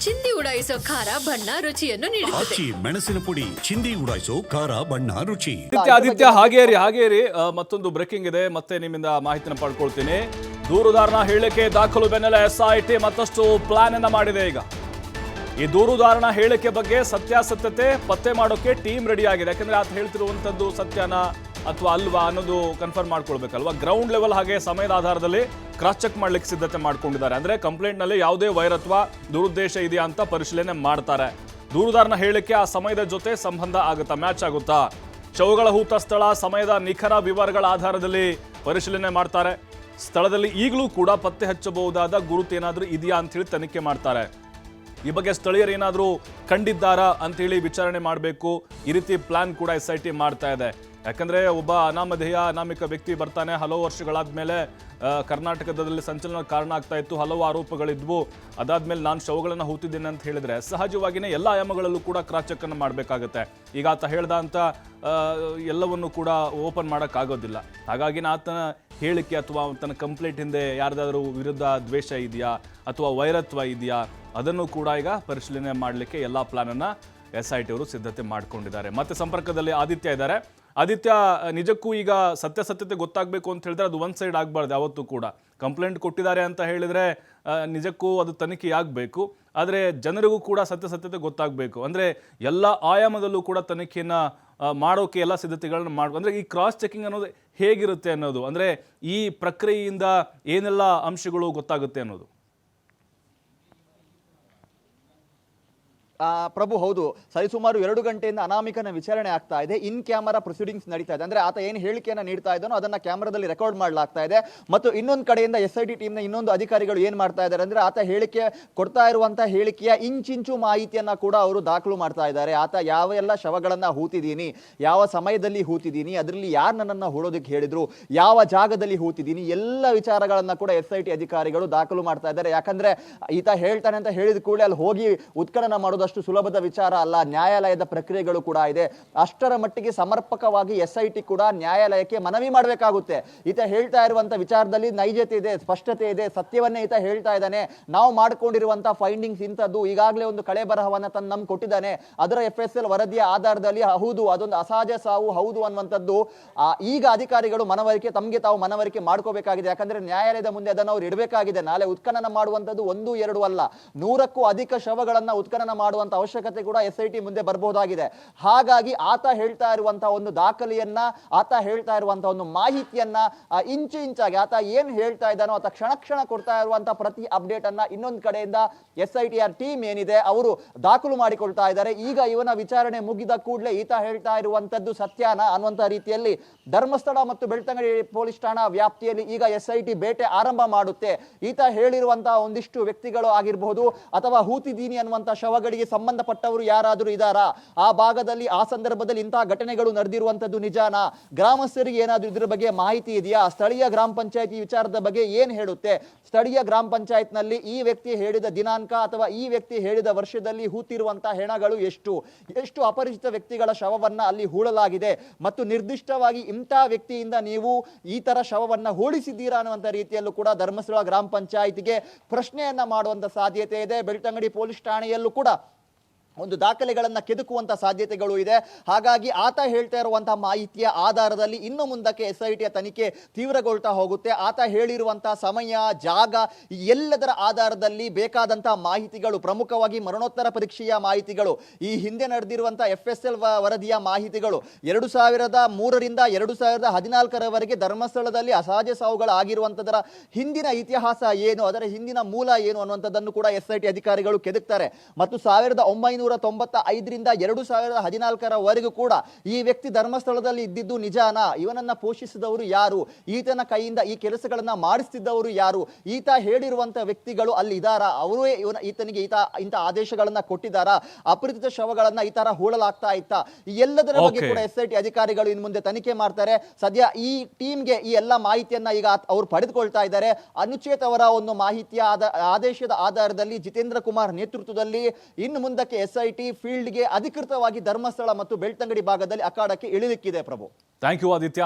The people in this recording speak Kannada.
ಚಿಂದಿ ಉಡಾಯಿಸೋ ಖಾರ ಬಣ್ಣ ರುಚಿಯನ್ನು ನೀಡುತ್ತದೆ. ಆಚಿ ಮೆಣಸಿನ ಪುಡಿ ಚಿಂದಿ ಉಡಾಯಿಸೋ ಖಾರ ಬಣ್ಣ ರುಚಿ. ಆದಿತ್ಯ ಹಾಗೇರಿ ಮತ್ತೊಂದು ಬ್ರೇಕಿಂಗ್ ಇದೆ. ಮತ್ತೆ ನಿಮ್ಮಿಂದ ಮಾಹಿತಿನ ಪಡ್ಕೊಳ್ತೀನಿ. ದೂರುದಾರನ ಹೇಳಿಕೆ ದಾಖಲು ಬೆನ್ನಲ್ಲೇ SIT ಮತ್ತಷ್ಟು ಪ್ಲಾನ್ ಅನ್ನ ಮಾಡಿದೆ. ಈಗ ಈ ದೂರುದಾರನ ಹೇಳಿಕೆ ಬಗ್ಗೆ ಸತ್ಯಾಸತ್ಯತೆ ಪತ್ತೆ ಮಾಡೋಕೆ ಟೀಮ್ ರೆಡಿ ಆಗಿದೆ. ಯಾಕಂದ್ರೆ ಆತ ಹೇಳ್ತಿರುವಂತದ್ದು ಸತ್ಯನ ಅಥವಾ ಅಲ್ವಾ ಅನ್ನೋದು ಕನ್ಫರ್ಮ್ ಮಾಡ್ಕೊಳ್ಬೇಕಲ್ವಾ. ಗ್ರೌಂಡ್ ಲೆವೆಲ್ ಹಾಗೆ ಸಮಯದ ಆಧಾರದಲ್ಲಿ ಕ್ರಾಸ್ ಚೆಕ್ ಮಾಡ್ಲಿಕ್ಕೆ ಸಿದ್ಧತೆ ಮಾಡ್ಕೊಂಡಿದ್ದಾರೆ. ಅಂದ್ರೆ ಕಂಪ್ಲೇಂಟ್ ನಲ್ಲಿ ಯಾವುದೇ ವೈರತ್ವ ದುರುದ್ದೇಶ ಇದೆಯಾ ಅಂತ ಪರಿಶೀಲನೆ ಮಾಡ್ತಾರೆ. ದೂರುದಾರನ ಹೇಳಿಕೆ ಆ ಸಮಯದ ಜೊತೆ ಸಂಬಂಧ ಆಗುತ್ತಾ, ಮ್ಯಾಚ್ ಆಗುತ್ತಾ, ಶವಗಳ ಹೂತ ಸ್ಥಳ, ಸಮಯದ ನಿಖರ ವಿವರಗಳ ಆಧಾರದಲ್ಲಿ ಪರಿಶೀಲನೆ ಮಾಡ್ತಾರೆ. ಸ್ಥಳದಲ್ಲಿ ಈಗಲೂ ಕೂಡ ಪತ್ತೆ ಹಚ್ಚಬಹುದಾದ ಗುರುತೇನಾದ್ರೂ ಇದೆಯಾ ಅಂತೇಳಿ ತನಿಖೆ ಮಾಡ್ತಾರೆ. ಈ ಬಗ್ಗೆ ಸ್ಥಳೀಯರು ಏನಾದರೂ ಕಂಡಿದ್ದಾರಾ ಅಂತೇಳಿ ವಿಚಾರಣೆ ಮಾಡಬೇಕು. ಈ ರೀತಿ ಪ್ಲಾನ್ ಕೂಡ SIT ಮಾಡ್ತಾ ಇದೆ. ಯಾಕಂದ್ರೆ ಒಬ್ಬ ಅನಾಮಿಕ ವ್ಯಕ್ತಿ ಬರ್ತಾನೆ, ಹಲವು ವರ್ಷಗಳಾದ್ಮೇಲೆ ಕರ್ನಾಟಕದಲ್ಲಿ ಸಂಚಲನ ಕಾರಣ ಆಗ್ತಾ ಇತ್ತು, ಹಲವು ಆರೋಪಗಳಿದ್ವು. ಅದಾದ್ಮೇಲೆ ನಾನು ಶವಗಳನ್ನು ಹೂತಿದ್ದೇನೆ ಅಂತ ಹೇಳಿದ್ರೆ ಸಹಜವಾಗಿಯೇ ಎಲ್ಲ ಆಯಾಮಗಳಲ್ಲೂ ಕೂಡ ಕ್ರಾಸ್ ಚೆಕ್ ಅನ್ನು ಮಾಡಬೇಕಾಗುತ್ತೆ. ಈಗ ಆತ ಹೇಳ್ದ ಅಂತ ಎಲ್ಲವನ್ನು ಕೂಡ ಓಪನ್ ಮಾಡೋಕ್ಕಾಗೋದಿಲ್ಲ. ಹಾಗಾಗಿ ಆತನ ಹೇಳಿಕೆ ಅಥವಾ ತನ್ನ ಕಂಪ್ಲೇಂಟ್ ಹಿಂದೆ ಯಾರ್ದಾದ್ರೂ ವಿರುದ್ಧ ದ್ವೇಷ ಇದೆಯಾ ಅಥವಾ ವೈರತ್ವ ಇದೆಯಾ ಅದನ್ನು ಕೂಡ ಈಗ ಪರಿಶೀಲನೆ ಮಾಡಲಿಕ್ಕೆ ಎಲ್ಲ ಪ್ಲಾನನ್ನು SIT ಅವರು ಸಿದ್ಧತೆ ಮಾಡ್ಕೊಂಡಿದ್ದಾರೆ. ಮತ್ತೆ ಸಂಪರ್ಕದಲ್ಲಿ ಆದಿತ್ಯ ಇದ್ದಾರೆ. ಆದಿತ್ಯ, ನಿಜಕ್ಕೂ ಈಗ ಸತ್ಯಾಸತ್ಯತೆ ಗೊತ್ತಾಗಬೇಕು ಅಂತ ಹೇಳಿದ್ರೆ ಅದು ಒನ್ ಸೈಡ್ ಆಗಬಾರ್ದು. ಯಾವತ್ತೂ ಕೂಡ ಕಂಪ್ಲೇಂಟ್ ಕೊಟ್ಟಿದ್ದಾರೆ ಅಂತ ಹೇಳಿದರೆ ನಿಜಕ್ಕೂ ಅದು ತನಿಖೆ ಆಗಬೇಕು. ಆದರೆ ಜನರಿಗೂ ಕೂಡ ಸತ್ಯಾಸತ್ಯತೆ ಗೊತ್ತಾಗಬೇಕು. ಅಂದರೆ ಎಲ್ಲ ಆಯಾಮದಲ್ಲೂ ಕೂಡ ತನಿಖೆಯನ್ನು ಮಾಡೋಕೆ ಎಲ್ಲ ಸಿದ್ಧತೆಗಳನ್ನ ಮಾಡಬೇಕು. ಅಂದರೆ ಈ ಕ್ರಾಸ್ ಚೆಕಿಂಗ್ ಅನ್ನೋದು ಹೇಗಿರುತ್ತೆ ಅನ್ನೋದು, ಅಂದರೆ ಈ ಪ್ರಕ್ರಿಯೆಯಿಂದ ಏನೆಲ್ಲ ಅಂಶಗಳು ಗೊತ್ತಾಗುತ್ತೆ ಅನ್ನೋದು. ಪ್ರಭು, ಹೌದು, ಸರಿಸುಮಾರು 2 ಗಂಟೆಯಿಂದ ಅನಾಮಿಕನ ವಿಚಾರಣೆ ಆಗ್ತಾ ಇದೆ. ಇನ್ ಕ್ಯಾಮರಾ ಪ್ರೊಸೀಡಿಂಗ್ಸ್ ನಡೀತಾ ಇದೆ. ಅಂದ್ರೆ ಆತ ಏನು ಹೇಳಿಕೆಯನ್ನ ನೀಡ್ತಾ ಇದ್ದಾನೋ ಅದನ್ನ ಕ್ಯಾಮರಾದಲ್ಲಿ ರೆಕಾರ್ಡ್ ಮಾಡಲಾಗ್ತಾ ಇದೆ. ಮತ್ತು ಇನ್ನೊಂದು ಕಡೆಯಿಂದ SIT ಟೀಮ್ನ ಇನ್ನೊಂದು ಅಧಿಕಾರಿಗಳು ಏನ್ ಮಾಡ್ತಾ ಇದ್ದಾರೆ ಅಂದ್ರೆ ಆತ ಹೇಳಿಕೆ ಕೊಡ್ತಾ ಇರುವಂತಹ ಹೇಳಿಕೆಯ ಇಂಚಿಂಚು ಮಾಹಿತಿಯನ್ನ ಕೂಡ ಅವರು ದಾಖಲು ಮಾಡ್ತಾ ಇದ್ದಾರೆ. ಆತ ಯಾವ ಎಲ್ಲ ಶವಗಳನ್ನ ಹೂತಿದ್ದೀನಿ, ಯಾವ ಸಮಯದಲ್ಲಿ ಹೂತಿದ್ದೀನಿ, ಅದರಲ್ಲಿ ಯಾರು ನನ್ನನ್ನು ಹೂಡೋದಕ್ಕೆ ಹೇಳಿದ್ರು, ಯಾವ ಜಾಗದಲ್ಲಿ ಹೂತಿದ್ದೀನಿ, ಎಲ್ಲ ವಿಚಾರಗಳನ್ನ ಕೂಡ SIT ಅಧಿಕಾರಿಗಳು ದಾಖಲು ಮಾಡ್ತಾ ಇದ್ದಾರೆ. ಯಾಕಂದ್ರೆ ಈತ ಹೇಳ್ತಾನೆ ಅಂತ ಹೇಳಿದ ಕೂಡಲೇ ಅಲ್ಲಿ ಹೋಗಿ ಉತ್ಖನನ ಮಾಡೋದು ಅಷ್ಟು ಸುಲಭದ ವಿಚಾರ ಅಲ್ಲ. ನ್ಯಾಯಾಲಯದ ಪ್ರಕ್ರಿಯೆಗಳು ಕೂಡ ಇದೆ. ಅಷ್ಟರ ಮಟ್ಟಿಗೆ ಸಮರ್ಪಕವಾಗಿ SIT ಕೂಡ ನ್ಯಾಯಾಲಯಕ್ಕೆ ಮನವಿ ಮಾಡಬೇಕಾಗುತ್ತೆ. ಈತ ಹೇಳ್ತಾ ಇರುವಂತ ವಿಚಾರದಲ್ಲಿ ನೈಜತೆ ಇದೆ, ಸ್ಪಷ್ಟತೆ ಇದೆ, ಸತ್ಯವನ್ನೇ ಈತ ಹೇಳ್ತಾ ಇದ್ದಾನೆ. ನಾವು ಮಾಡ್ಕೊಂಡಿರುವಂತಹ ಫೈಂಡಿಂಗ್ಸ್ ಇಂಥದ್ದು, ಈಗಾಗಲೇ ಒಂದು ಕಳೆ ಬರಹವನ್ನ ತನ್ನ ನಮ್ಗೆ ಕೊಟ್ಟಿದ್ದಾನೆ. ಅದರ FSL ವರದಿಯ ಆಧಾರದಲ್ಲಿ ಹೌದು ಅದೊಂದು ಅಸಹಜ ಸಾವು ಹೌದು ಅನ್ನುವಂಥದ್ದು ಈಗ ಅಧಿಕಾರಿಗಳು ತಮಗೆ ತಾವು ಮನವರಿಕೆ ಮಾಡ್ಕೋಬೇಕಾಗಿದೆ. ಯಾಕಂದ್ರೆ ನ್ಯಾಯಾಲಯದ ಮುಂದೆ ಅದನ್ನು ಅವ್ರು ಇಡಬೇಕಾಗಿದೆ. ನಾಳೆ ಉತ್ಖನನ ಮಾಡುವಂಥದ್ದು 1, 2 ಅಲ್ಲ, 100ಕ್ಕೂ ಅಧಿಕ ಶವಗಳನ್ನ ಉತ್ಖನನ ಮಾಡುವಂತ ಅವಶ್ಯಕತೆ ಕೂಡ SIT ಮುಂದೆ ಬರಬಹುದಾಗಿದೆ. ಹಾಗಾಗಿ ಆತ ಹೇಳ್ತಾ ಇರುವಂತಹ ಒಂದು ದಾಖಲೆಯನ್ನ, ಆತ ಹೇಳ್ತಾ ಇರುವಂತಹ ಒಂದು ಮಾಹಿತಿಯನ್ನ ಇಂಚು ಇಂಚಾಗಿ ಆತ ಏನ್ ಹೇಳ್ತಾ ಇದ್ದಾನೋ ಆತ ಕ್ಷಣ ಕೊಡ್ತಾ ಇರುವಂತಹ ಪ್ರತಿ ಅಪ್ಡೇಟ್ ಅನ್ನ ಇನ್ನೊಂದು ಕಡೆಯಿಂದ SITR ಟೀಮ್ ಏನಿದೆ ಅವರು ದಾಖಲು ಮಾಡಿಕೊಳ್ತಾ ಇದ್ದಾರೆ. ಈಗ ಇವನ ವಿಚಾರಣೆ ಮುಗಿದ ಕೂಡಲೇ ಈತ ಹೇಳ್ತಾ ಇರುವಂತದ್ದು ಸತ್ಯಾನ ಅನ್ನುವಂತ ರೀತಿಯಲ್ಲಿ ಧರ್ಮಸ್ಥಳ ಮತ್ತು ಬೆಳ್ತಂಗಡಿ ಪೊಲೀಸ್ ಠಾಣಾ ವ್ಯಾಪ್ತಿಯಲ್ಲಿ ಈಗ SIT ಬೇಟೆ ಆರಂಭ ಮಾಡುತ್ತೆ. ಈತ ಹೇಳಿರುವಂತಹ ಒಂದಿಷ್ಟು ವ್ಯಕ್ತಿಗಳು ಆಗಿರಬಹುದು ಅಥವಾ ಹೂತಿದ್ದೀನಿ ಅನ್ನುವಂತ ಶವಗಳಿಗೆ ಸಂಬಂಧಪಟ್ಟವರು ಯಾರಾದರೂ ಇದ್ದಾರಾ, ಆ ಭಾಗದಲ್ಲಿ ಆ ಸಂದರ್ಭದಲ್ಲಿ ಇಂತಹ ಘಟನೆಗಳು ನಡೆದಿರುವಂತದ್ದು ನಿಜಾನಾ, ಗ್ರಾಮಸ್ಥರಿಗೆ ಏನಾದರೂ ಇದ್ರ ಬಗ್ಗೆ ಮಾಹಿತಿ ಇದೆಯಾ, ಸ್ಥಳೀಯ ಗ್ರಾಮ ಪಂಚಾಯತಿ ವಿಚಾರದ ಬಗ್ಗೆ ಏನ್ ಹೇಳುತ್ತೆ, ಸ್ಥಳೀಯ ಗ್ರಾಮ ಪಂಚಾಯತ್ ನಲ್ಲಿ ಈ ವ್ಯಕ್ತಿ ಹೇಳಿದ ದಿನಾಂಕ ಅಥವಾ ಈ ವ್ಯಕ್ತಿ ಹೇಳಿದ ವರ್ಷದಲ್ಲಿ ಹೂತಿರುವಂತಹ ಹೆಣಗಳು ಎಷ್ಟು ಅಪರಿಚಿತ ವ್ಯಕ್ತಿಗಳ ಶವವನ್ನ ಅಲ್ಲಿ ಹೂಳಲಾಗಿದೆ ಮತ್ತು ನಿರ್ದಿಷ್ಟವಾಗಿ ಇಂತಹ ವ್ಯಕ್ತಿಯಿಂದ ನೀವು ಈ ತರ ಶವವನ್ನ ಹೂಳಿಸಿದ್ದೀರಾ ಅನ್ನುವಂತ ರೀತಿಯಲ್ಲೂ ಕೂಡ ಧರ್ಮಸ್ಥಳ ಗ್ರಾಮ ಪಂಚಾಯತಿಗೆ ಪ್ರಶ್ನೆಯನ್ನ ಮಾಡುವಂತ ಸಾಧ್ಯತೆ ಇದೆ. ಬೆಳ್ತಂಗಡಿ ಪೊಲೀಸ್ ಠಾಣೆಯಲ್ಲೂ ಕೂಡ ಒಂದು ದಾಖಲೆಗಳನ್ನ ಕೆದಕುವಂತ ಸಾಧ್ಯತೆಗಳು ಇದೆ. ಹಾಗಾಗಿ ಆತ ಹೇಳ್ತಾ ಇರುವಂತಹ ಮಾಹಿತಿಯ ಆಧಾರದಲ್ಲಿ ಇನ್ನು ಮುಂದಕ್ಕೆ SITಯ ತನಿಖೆ ತೀವ್ರಗೊಳ್ತಾ ಹೋಗುತ್ತೆ. ಆತ ಹೇಳಿರುವಂತಹ ಸಮಯ, ಜಾಗ ಎಲ್ಲದರ ಆಧಾರದಲ್ಲಿ ಬೇಕಾದಂತಹ ಮಾಹಿತಿಗಳು, ಪ್ರಮುಖವಾಗಿ ಮರಣೋತ್ತರ ಪರೀಕ್ಷೆಯ ಮಾಹಿತಿಗಳು, ಈ ಹಿಂದೆ ನಡೆದಿರುವಂತಹ FSL ವರದಿಯ ಮಾಹಿತಿಗಳು, 2003ರಿಂದ 2014ರವರೆಗೆ ಧರ್ಮಸ್ಥಳದಲ್ಲಿ ಅಸಹಜ ಸಾವುಗಳು ಆಗಿರುವಂತದರ ಹಿಂದಿನ ಇತಿಹಾಸ ಏನು, ಅದರ ಹಿಂದಿನ ಮೂಲ ಏನು ಅನ್ನುವಂಥದ್ದನ್ನು ಕೂಡ SIT ಅಧಿಕಾರಿಗಳು ಕೆದಕ್ತಾರೆ. ಮತ್ತು 1995ರಿಂದ 2014ರವರೆಗೂ ಕೂಡ ಈ ವ್ಯಕ್ತಿ ಧರ್ಮಸ್ಥಳದಲ್ಲಿ ಇದ್ದಿದ್ದು ನಿಜಾನಾ, ಇವನನ್ನ ಪೋಷಿಸಿದವರು ಯಾರು, ಈತನ ಕೈಯಿಂದ ಈ ಕೆಲಸಗಳನ್ನ ಮಾಡಿಸ್ತಿದ್ದವರು ಯಾರು, ಈತ ಹೇಳಿರುವಂತ ವ್ಯಕ್ತಿಗಳು ಅಲ್ಲಿ ಇದ್ದಾರಾ, ಅವರೇ ಈತನಿಗೆ ಇಂಥ ಆದೇಶಗಳನ್ನ ಕೊಟ್ಟಿದ್ದಾರಾ, ಅಪರಿಚಿತ ಶವಗಳನ್ನ ಈ ತರ ಹೂಳಲಾಗ್ತಾ ಇತ್ತಾ, ಎಲ್ಲದರ ಬಗ್ಗೆ ಕೂಡ SIT ಅಧಿಕಾರಿಗಳು ಇನ್ನು ಮುಂದೆ ತನಿಖೆ ಮಾಡ್ತಾರೆ. ಸದ್ಯ ಈ ಟೀಮ್ಗೆ ಈ ಎಲ್ಲ ಮಾಹಿತಿಯನ್ನ ಈಗ ಅವರು ಪಡೆದುಕೊಳ್ತಾ ಇದ್ದಾರೆ. ಅನುಚೇತ್ ಅವರ ಒಂದು ಮಾಹಿತಿಯ ಆದೇಶದ ಆಧಾರದಲ್ಲಿ ಜಿತೇಂದ್ರ ಕುಮಾರ್ ನೇತೃತ್ವದಲ್ಲಿ ಇನ್ನು ಮುಂದಕ್ಕೆ SIT ಫೀಲ್ಡ್ಗೆ ಅಧಿಕೃತವಾಗಿ ಧರ್ಮಸ್ಥಳ ಮತ್ತು ಬೆಳ್ತಂಗಡಿ ಭಾಗದಲ್ಲಿ ಅಖಾಡಕ್ಕೆ ಇಳಿಲಿಕ್ಕಿದೆ. ಪ್ರಭು, ಥ್ಯಾಂಕ್ ಯು ಆದಿತ್ಯ.